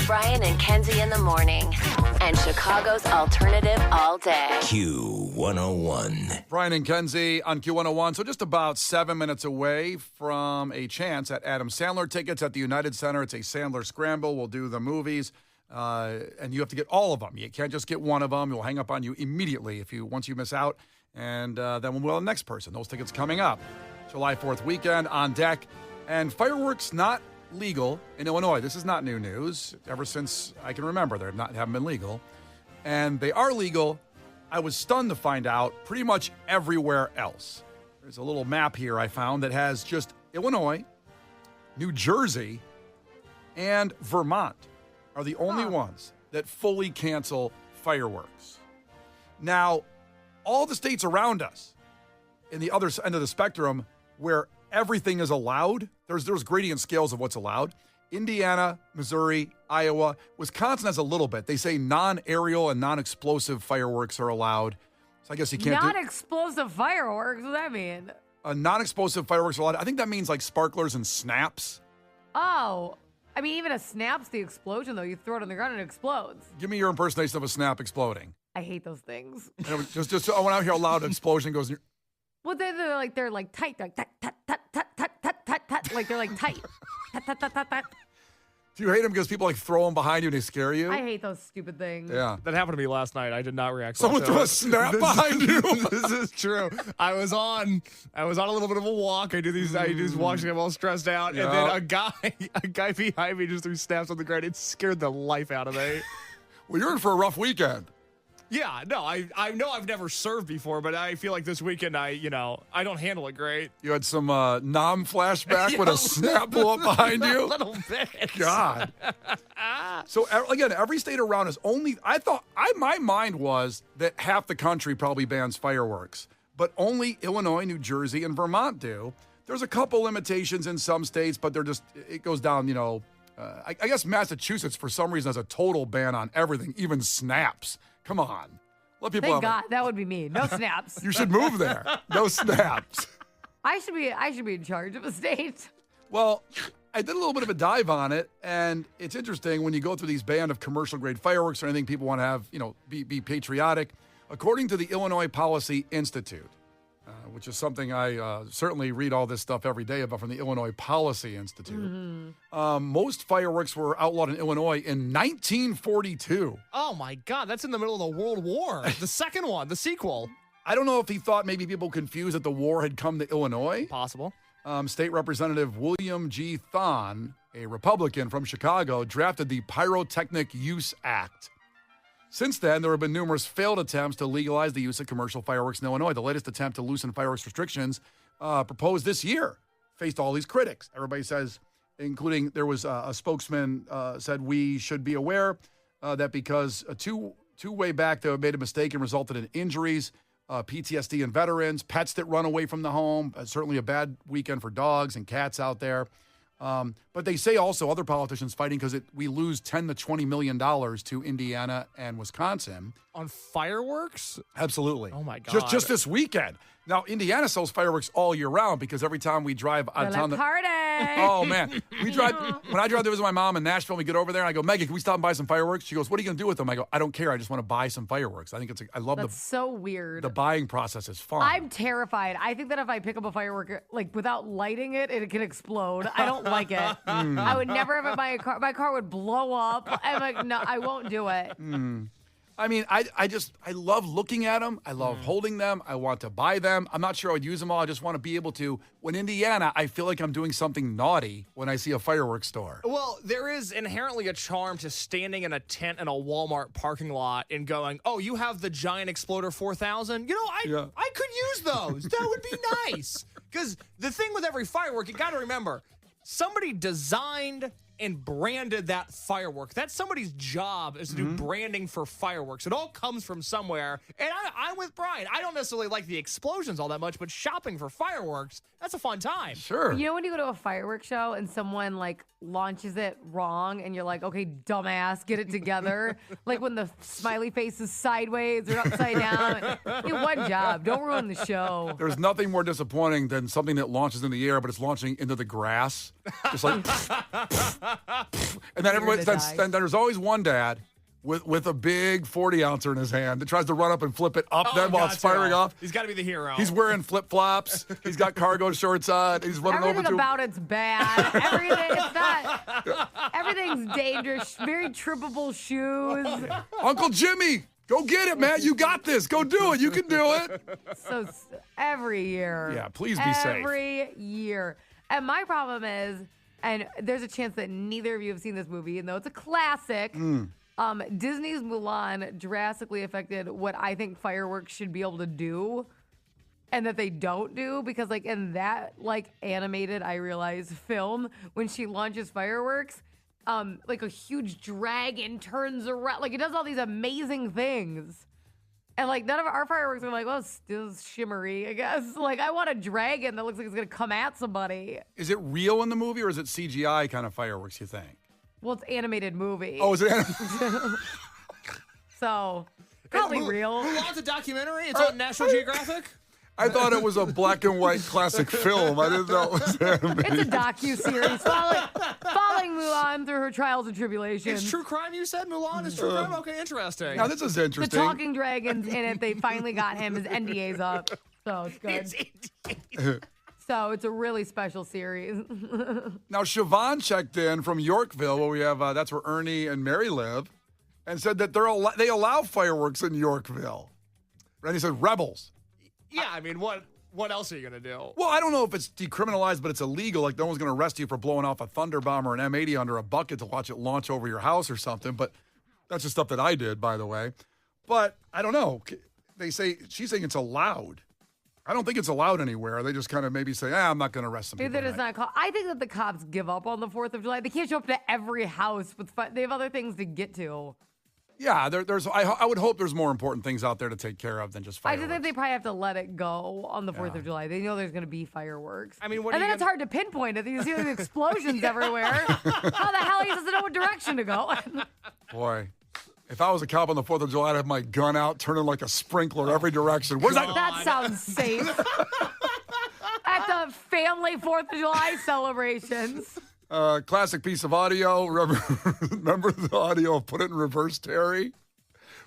Brian and Kenzie in the morning. And Chicago's alternative all day. Q101. Brian and Kenzie on Q101. So just about 7 minutes away from a chance at Adam Sandler tickets at the United Center. It's a Sandler scramble. We'll do the movies. And you have to get all of them. You can't just get one of them. It will hang up on you immediately once you miss out. And then we'll the next person. Those tickets coming up. July 4th weekend on deck. And fireworks not legal in Illinois. This is not new news. Ever since I can remember, they haven't been legal. And they are legal. I was stunned to find out pretty much everywhere else. There's a little map here I found that has just Illinois, New Jersey, and Vermont are the only ones that fully cancel fireworks. Now, all the states around us in the other end of the spectrum where everything is allowed, there's gradient scales of what's allowed. Indiana, Missouri, Iowa, Wisconsin has a little bit. They say non-aerial and non-explosive fireworks are allowed. So I guess you can't Non-explosive fireworks? What does that mean? Non-explosive fireworks are allowed. I think that means like sparklers and snaps. Oh. I mean, even a snap's the explosion, though. You throw it on the ground and it explodes. Give me your impersonation of a snap exploding. I hate those things. Just I want to hear a loud explosion goes. Well, they're like tight. Like tut, tut, tut, tut, tut, tut, tut, tut. Like they're like tight. Tut, tut, tut, tut, tut. Do you hate them because people like throw them behind you and they scare you? I hate those stupid things. Yeah. That happened to me last night. I did not react. Someone threw a snap behind you. This is true. I was on a little bit of a walk. I do these walks. I'm all stressed out, and then a guy behind me just threw snaps on the ground. It scared the life out of me. Well, you're in for a rough weekend. Yeah, no, I know I've never served before, but I feel like this weekend I don't handle it great. You had some Nam flashback when a snap blew up behind you? A little bit. God. So, again, every state around us my mind was that half the country probably bans fireworks, but only Illinois, New Jersey, and Vermont do. There's a couple limitations in some states, but it goes down, I guess Massachusetts, for some reason, has a total ban on everything, even snaps. Come on. Let people Thank God. That would be me. No snaps. You should move there. No snaps. I should be in charge of a state. Well, I did a little bit of a dive on it, and it's interesting when you go through these ban of commercial-grade fireworks or anything people want to have, be patriotic. According to the Illinois Policy Institute, which is something I certainly read all this stuff every day about from the Illinois Policy Institute. Mm-hmm. Most fireworks were outlawed in Illinois in 1942. Oh, my God. That's in the middle of the World War. The second one, the sequel. I don't know if he thought maybe people confused that the war had come to Illinois. Possible. State Representative William G. Thon, a Republican from Chicago, drafted the Pyrotechnic Use Act. Since then, there have been numerous failed attempts to legalize the use of commercial fireworks in Illinois. The latest attempt to loosen fireworks restrictions proposed this year faced all these critics. Everybody says, including there was a spokesman said we should be aware that because two-way back they made a mistake and resulted in injuries, PTSD in veterans, pets that run away from the home, certainly a bad weekend for dogs and cats out there. But they say also other politicians fighting because we lose $10 to $20 million to Indiana and Wisconsin. On fireworks? Absolutely. Oh, my God. Just this weekend. Now, Indiana sells fireworks all year round because every time we drive out of town. Party! Oh, man. When I drive to visit my mom in Nashville, we get over there and I go, Megan, can we stop and buy some fireworks? She goes, what are you going to do with them? I go, I don't care. I just want to buy some fireworks. I think That's so weird. The buying process is fun. I'm terrified. I think that if I pick up a firework, like without lighting it, it can explode. I don't like it. I would never have it by a car. My car would blow up. I'm like, no, I won't do it. I mean, I love looking at them. I love holding them. I want to buy them. I'm not sure I would use them all. I just want to be able to. When Indiana, I feel like I'm doing something naughty when I see a fireworks store. Well, there is inherently a charm to standing in a tent in a Walmart parking lot and going, oh, you have the giant Exploder 4000? I could use those. That would be nice. Because the thing with every firework, you got to remember, somebody designed and branded that firework. That's somebody's job is to do branding for fireworks. It all comes from somewhere. And I'm with Brian. I don't necessarily like the explosions all that much, but shopping for fireworks, that's a fun time. Sure. You know when you go to a fireworks show and someone like launches it wrong and you're like, okay, dumbass, get it together. Like when the smiley face is sideways or upside down. Hey, one job. Don't ruin the show. There's nothing more disappointing than something that launches in the air, but it's launching into the grass. Just like, and then everybody, then there's always one dad with a big 40-ouncer in his hand that tries to run up and flip it up while it's firing off. He's got to be the hero. He's wearing flip-flops. He's got cargo shorts on. He's running Everything over to about it's bad. Everything's dangerous. Very trippable shoes. Uncle Jimmy, go get it, man. You got this. Go do it. You can do it. So every year. Yeah, please be safe. Every year. And my problem is, and there's a chance that neither of you have seen this movie, even though it's a classic. Disney's Mulan drastically affected what I think fireworks should be able to do, and that they don't do, because like in that like animated, I realize, film, when she launches fireworks, like a huge dragon turns around, like it does all these amazing things. And like none of our fireworks are like, well, it's still shimmery, I guess. Like I want a dragon that looks like it's gonna come at somebody. Is it real in the movie or is it CGI kind of fireworks, you think? Well, it's animated movie. Oh, is it? So, probably real. Mulan's a documentary? It's on National Geographic? I thought it was a black and white classic film. I didn't know it was animated. It's a docu-series following Mulan through her trials and tribulations. It's true crime, you said? Mulan is true crime? Okay, interesting. Now, this is The interesting. talking dragons in it, they finally got him. His NDA's up. So, it's good. So, it's a really special series. Now, Siobhan checked in from Yorkville, where we have, that's where Ernie and Mary live, and said that they allow fireworks in Yorkville. And he said, rebels. Yeah, I mean, what else are you going to do? Well, I don't know if it's decriminalized, but it's illegal. Like, no one's going to arrest you for blowing off a Thunder Bomb or an M80 under a bucket to watch it launch over your house or something. But that's the stuff that I did, by the way. But I don't know. She's saying it's allowed. I don't think it's allowed anywhere. They just kind of maybe say, I'm not going to arrest some people. Either it's not called. I think that the cops give up on the 4th of July. They can't show up to every house with fun. They have other things to get to. Yeah, I would hope there's more important things out there to take care of than just fireworks. I just think they probably have to let it go on the 4th of July. They know there's going to be fireworks. I mean, and then it's hard to pinpoint it. You see these explosions everywhere. How the hell he doesn't know what direction to go? Boy, if I was a cop on the 4th of July, I'd have my gun out, turning like a sprinkler every direction. Where's that? That sounds safe. At the family 4th of July celebrations. Classic piece of audio. Remember the audio of Put It in Reverse, Terry?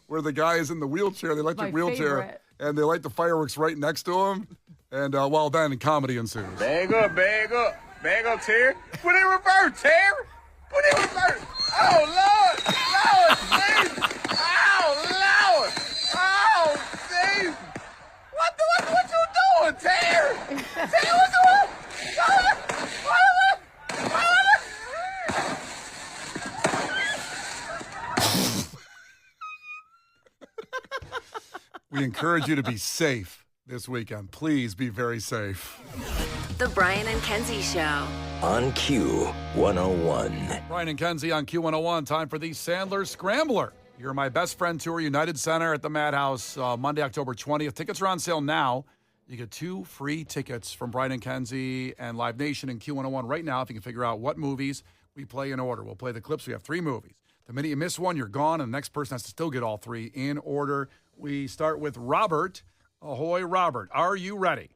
Where the guy is in the wheelchair, the electric wheelchair, favorite. and they light the fireworks right next to him. And well, then comedy ensues. Bag up, Terry. Put it in reverse, Terry. Put it in reverse. Oh, Lord. Lord, Jesus. Oh, Lord. Oh, Jesus. What you doing, Terry? Terry, what you doing? We encourage you to be safe this weekend. Please be very safe. The Brian and Kenzie Show. On Q101. Brian and Kenzie on Q101. Time for the Sandler Scrambler. You're My Best Friend Tour, United Center at the Madhouse, Monday, October 20th. Tickets are on sale now. You get 2 free tickets from Brian and Kenzie and Live Nation and Q101 right now if you can figure out what movies we play in order. We'll play the clips. We have 3 movies. The minute you miss one, you're gone, and the next person has to still get all 3 in order. We start with Robert. Ahoy, Robert. Are you ready?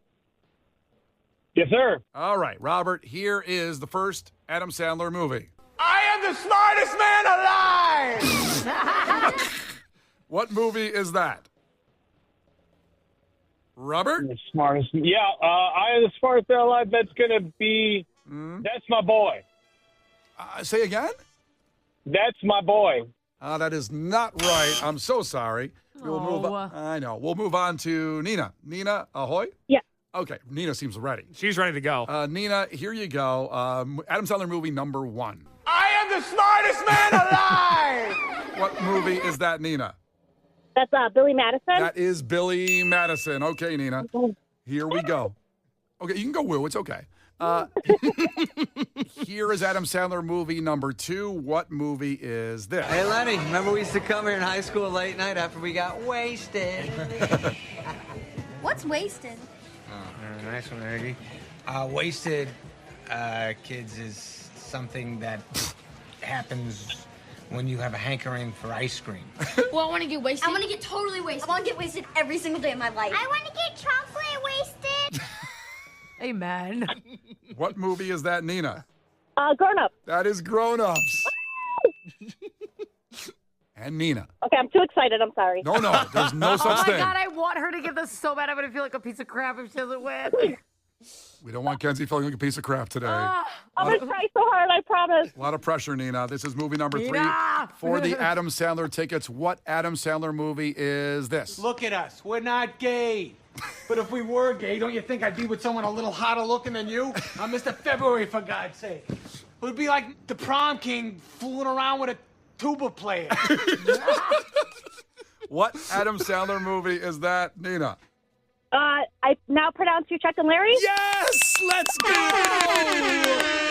Yes, sir. All right, Robert, here is the first Adam Sandler movie. I am the smartest man alive. What movie is that? Robert? The smartest. Yeah, I am the smartest man alive. That's going to be, That's my boy. Say again? That's my boy. That is not right. I'm so sorry. We'll move on. I know. We'll move on to Nina. Nina, ahoy? Yeah. Okay, Nina seems ready. She's ready to go. Nina, here you go. Adam Sandler movie number 1. I am the smartest man alive. What movie is that, Nina? That's Billy Madison. That is Billy Madison. Okay, Nina. Here we go. Okay, you can go woo. It's okay. Here is Adam Sandler movie number 2. What movie is this? Hey, Lenny, remember we used to come here in high school late night after we got wasted? What's wasted? Oh, nice one, Aggie. Wasted kids is something that happens when you have a hankering for ice cream. Well, I want to get wasted. I want to get totally wasted. I want to get wasted every single day of my life. I want to get chocolate wasted. Amen. What movie is that, Nina? Grown Up. That is Grown Ups. And Nina. Okay, I'm too excited. I'm sorry. No, there's no such Oh my thing. God, I want her to get this so bad. I'm going to feel like a piece of crap if she doesn't win. We don't want Kenzie feeling like a piece of crap today. I'm going to try so hard, I promise. A lot of pressure, Nina. This is movie number 3 Nina! for the Adam Sandler tickets. What Adam Sandler movie is this? Look at us. We're not gay. But if we were gay, don't you think I'd be with someone a little hotter looking than you? I'm Mr. February, for God's sake. It would be like the prom king fooling around with a tuba player. What Adam Sandler movie is that, Nina? I now pronounce you Chuck and Larry? Yes! Let's go!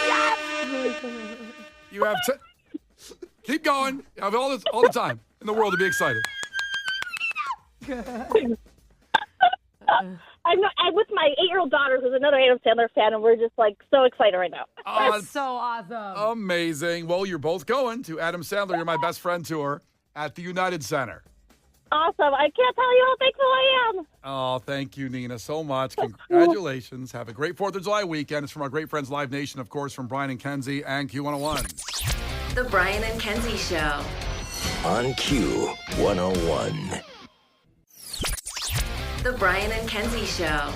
Yes! You have keep going. You have all the time in the world to be excited. I'm with my 8-year-old daughter, who's another Adam Sandler fan, and we're just like so excited right now. That's so awesome. Amazing. Well, you're both going to Adam Sandler, You're My Best Friend tour at the United Center. Awesome. I can't tell you how thankful I am. Oh, thank you, Nina, so much. Congratulations. Have a great 4th of July weekend. It's from our great friends Live Nation, of course, from Brian and Kenzie and Q101. The Brian and Kenzie Show. On Q101. The Brian and Kenzie Show.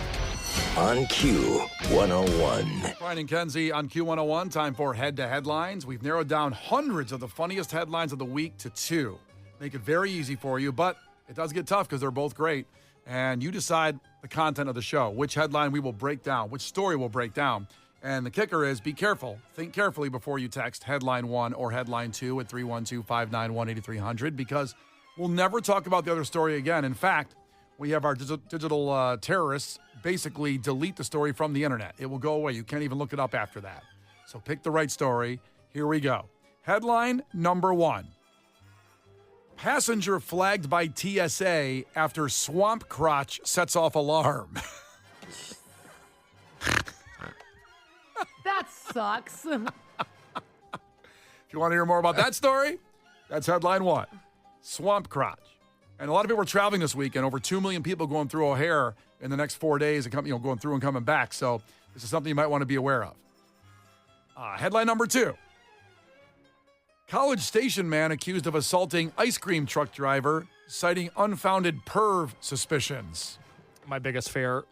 On Q101. Brian and Kenzie on Q101. Time for Head to Headlines. We've narrowed down hundreds of the funniest headlines of the week to 2. Make it very easy for you, but it does get tough because they're both great. And you decide the content of the show, which headline we will break down, which story we'll break down. And the kicker is be careful. Think carefully before you text headline 1 or headline 2 at 312-591-8300 because we'll never talk about the other story again. In fact, we have our digital terrorists basically delete the story from the internet. It will go away. You can't even look it up after that. So pick the right story. Here we go. Headline number 1. Passenger flagged by TSA after swamp crotch sets off alarm. That sucks. If you want to hear more about that story, that's headline 1. Swamp crotch. And a lot of people are traveling this weekend. Over 2 million people going through O'Hare in the next 4 days and going through and coming back. So this is something you might want to be aware of. Headline number 2. College Station man accused of assaulting ice cream truck driver, citing unfounded perv suspicions. My biggest fear.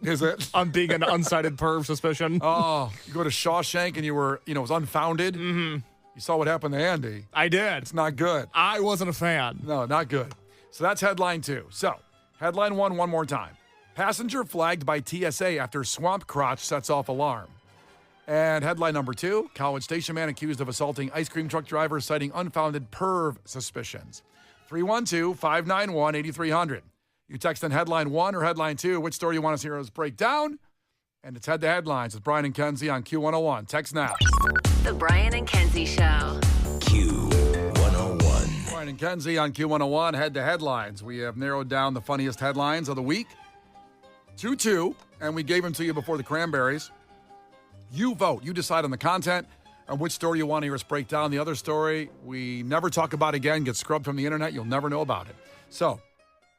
Is it? I'm being an unsighted perv suspicion. Oh, you go to Shawshank and you were, it was unfounded. Mm-hmm. You saw what happened to Andy. I did. It's not good. I wasn't a fan. No, not good. So that's headline 2. So, headline 1 more time. Passenger flagged by TSA after swamp crotch sets off alarm. And headline number 2, College Station man accused of assaulting ice cream truck driver, citing unfounded perv suspicions. 312-591-8300. You text in headline 1 or headline 2, which story you want us to hear us break down. And it's Head to Headlines with Brian and Kenzie on Q101. Text now. The Brian and Kenzie Show. Q101. Brian and Kenzie on Q101, Head to Headlines. We have narrowed down the funniest headlines of the week. 2-2, and we gave them to you before the Cranberries. You vote. You decide on the content and which story you want to hear us break down. The other story we never talk about again, gets scrubbed from the internet. You'll never know about it. So,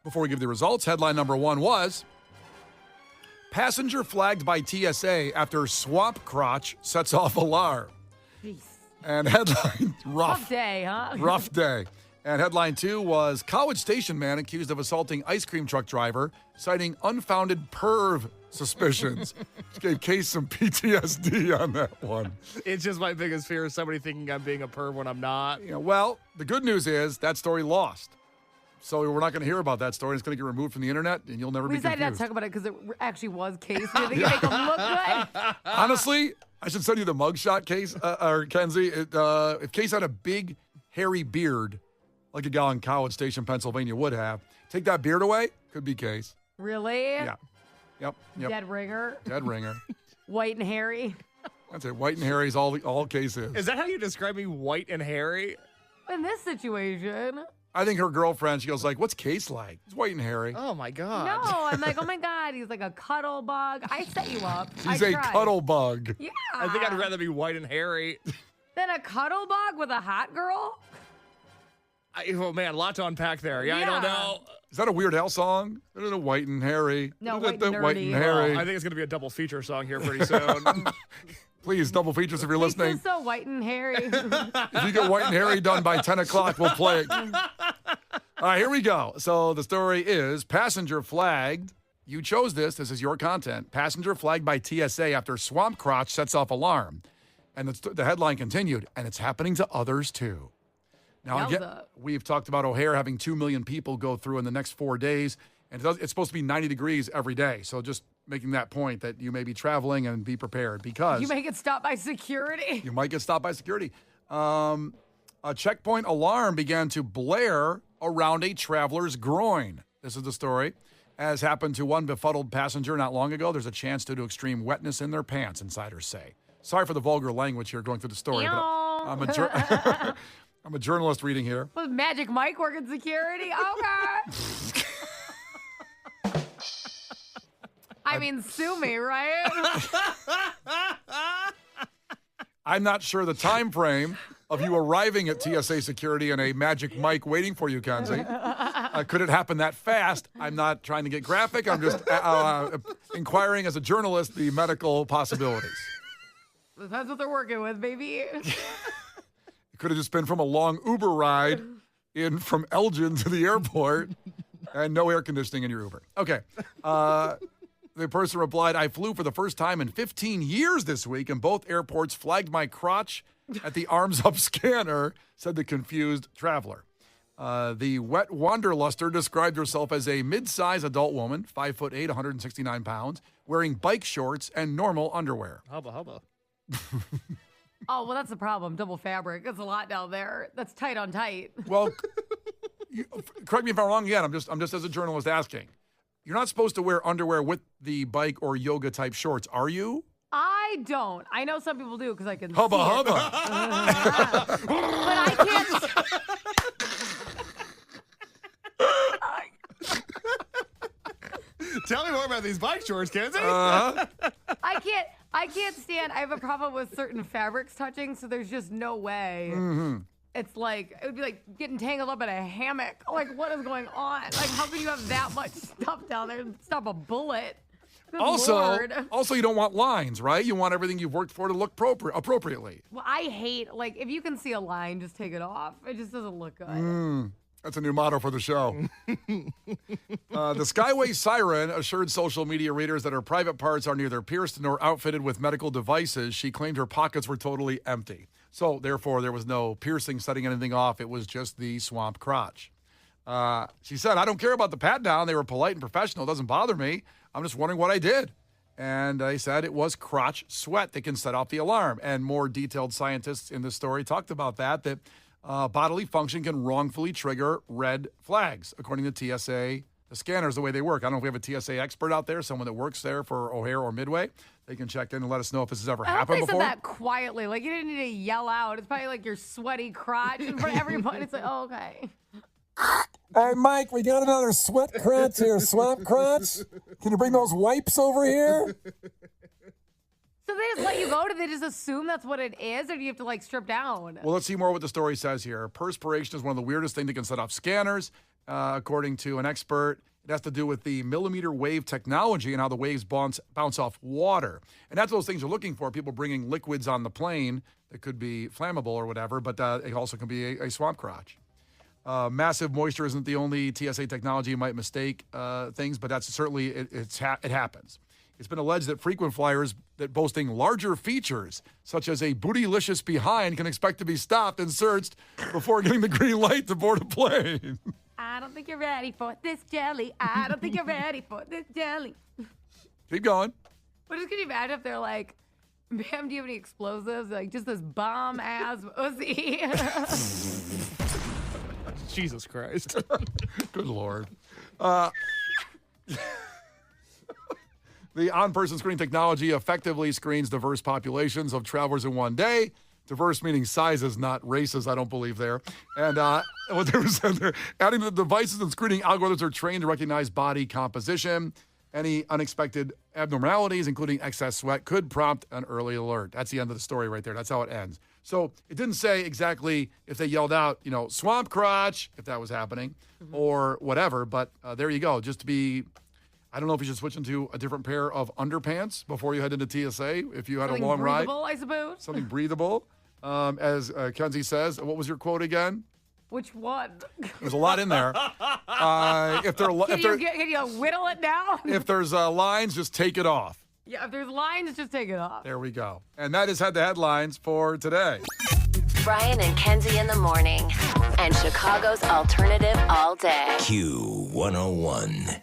before we give the results, headline number 1 was passenger flagged by TSA after swamp crotch sets off alarm. Jeez. And headline, Rough day, huh? Rough day. And headline 2 was College Station man accused of assaulting ice cream truck driver, citing unfounded perv suspicions. Gave Case some PTSD on that one. It's just my biggest fear is somebody thinking I'm being a perv when I'm not. Well, the good news is that story lost. So we're not going to hear about that story. It's going to get removed from the internet, and you'll never We be confused. decided not to talk about it because it actually was Case. We think make him look good. Honestly, I should send you the mugshot, Case, or Kenzie. If Case had a big, hairy beard, like a gal in College Station, Pennsylvania would have, take that beard away, could be Case. Really? Yeah. Yep. Dead ringer. Dead ringer. White and hairy. That's it. White and hairy is all Case is. Is that how you describe me, white and hairy? In this situation. I think her girlfriend, she goes like, what's Case like? He's white and hairy. Oh, my God. No, I'm like, oh my God, he's like a cuddle bug. I set you up. He's a cuddle bug. Yeah. I think I'd rather be white and hairy. Than a cuddle bug with a hot girl? Oh, man, a lot to unpack there. Yeah, I don't know. Is that a Weird Al song? White and hairy. No, White and White and hairy. Well, I think it's going to be a double feature song here pretty soon. Please, double features if you're listening. He's so white and hairy. If you get White and Hairy done by 10 o'clock, we'll play it. All right, here we go. So the story is passenger flagged. You chose this. This is your content. Passenger flagged by TSA after swamp crotch sets off alarm. And the headline continued, and it's happening to others too. Now, again, we've talked about O'Hare having 2 million people go through in the next 4 days. And it's supposed to be 90 degrees every day. So just making that point that you may be traveling and be prepared because you may get stopped by security. You might get stopped by security. A checkpoint alarm began to blare around a traveler's groin. This is the story. As happened to one befuddled passenger not long ago, there's a chance due to extreme wetness in their pants, insiders say. Sorry for the vulgar language here going through the story, but I'm a journalist reading here. Was Magic Mike working security? Okay. I mean, sue me, right? I'm not sure the time frame of you arriving at TSA security and a Magic Mike waiting for you, Kenzie. Could it happen that fast? I'm not trying to get graphic. I'm just inquiring as a journalist the medical possibilities. That's what they're working with, baby. It could have just been from a long Uber ride in from Elgin to the airport and no air conditioning in your Uber. Okay. The person replied, I flew for the first time in 15 years this week, and both airports flagged my crotch at the arms up scanner, said the confused traveler. The wet wanderluster described herself as a mid-size adult woman, 5'8", 169 pounds, wearing bike shorts and normal underwear. Hubba. Oh, well, that's the problem. Double fabric. That's a lot down there. That's tight on tight. Well, correct me if I'm wrong again. I'm just as a journalist asking. You're not supposed to wear underwear with the bike or yoga type shorts, are you? I don't. I know some people do because I can Hubba see hubba. But I can't. Tell me more about these bike shorts, Kenzie. I can't stand. I have a problem with certain fabrics touching, so there's just no way. Mm-hmm. It's like, it would be like getting tangled up in a hammock. Like, what is going on? Like, how can you have that much stuff down there and stop a bullet? Good Lord. Also, you don't want lines, right? You want everything you've worked for to look appropriately. Well, I hate, like, if you can see a line, just take it off. It just doesn't look good. That's a new motto for the show. The Skyway siren assured social media readers that her private parts are neither pierced nor outfitted with medical devices. She claimed her pockets were totally empty. So, therefore, there was no piercing, setting anything off. It was just the swamp crotch. She said, I don't care about the pat down. They were polite and professional. It doesn't bother me. I'm just wondering what I did. And they said it was crotch sweat that can set off the alarm. And more detailed scientists in this story talked about that bodily function can wrongfully trigger red flags, according to TSA. The scanners, the way they work. I don't know if we have a TSA expert out there, someone that works there for O'Hare or Midway. They can check in and let us know if this has ever happened before. I said that quietly. Like, you didn't need to yell out. It's probably like your sweaty crotch in front of everybody. It's like, oh, okay. Hey, Mike, we got another sweat crotch here, swamp crotch. Can you bring those wipes over here? So they just let you go? Do they just assume that's what it is? Or do you have to, like, strip down? Well, let's see more what the story says here. Perspiration is one of the weirdest things that can set off scanners, according to an expert. It has to do with the millimeter wave technology and how the waves bounce off water. And that's those things you're looking for, people bringing liquids on the plane that could be flammable or whatever, but it also can be a swamp crotch. Massive moisture isn't the only TSA technology you might mistake things, but that's certainly, it happens. It's been alleged that frequent flyers that boasting larger features, such as a bootylicious behind, can expect to be stopped and searched before getting the green light to board a plane. I don't think you're ready for this jelly. I don't think you're ready for this jelly. Keep going. But just can you imagine if they're like, ma'am, do you have any explosives? Like, just this bomb-ass pussy. Jesus Christ. Good Lord. The on-person screening technology effectively screens diverse populations of travelers in one day. Diverse meaning sizes, not races, I don't believe there. And what they were saying there, adding the devices and screening algorithms are trained to recognize body composition. Any unexpected abnormalities, including excess sweat, could prompt an early alert. That's the end of the story right there. That's how it ends. So it didn't say exactly if they yelled out, swamp crotch, if that was happening, or whatever. But there you go. Just to be, I don't know if you should switch into a different pair of underpants before you head into TSA if you had Something a long ride. breathable, I suppose. Something breathable. As Kenzie says, what was your quote again? Which one? There's a lot in there. Can you whittle it down? If there's lines, just take it off. Yeah, if there's lines, just take it off. There we go. And that has had the headlines for today. Brian and Kenzie in the morning. And Chicago's alternative all day. Q101.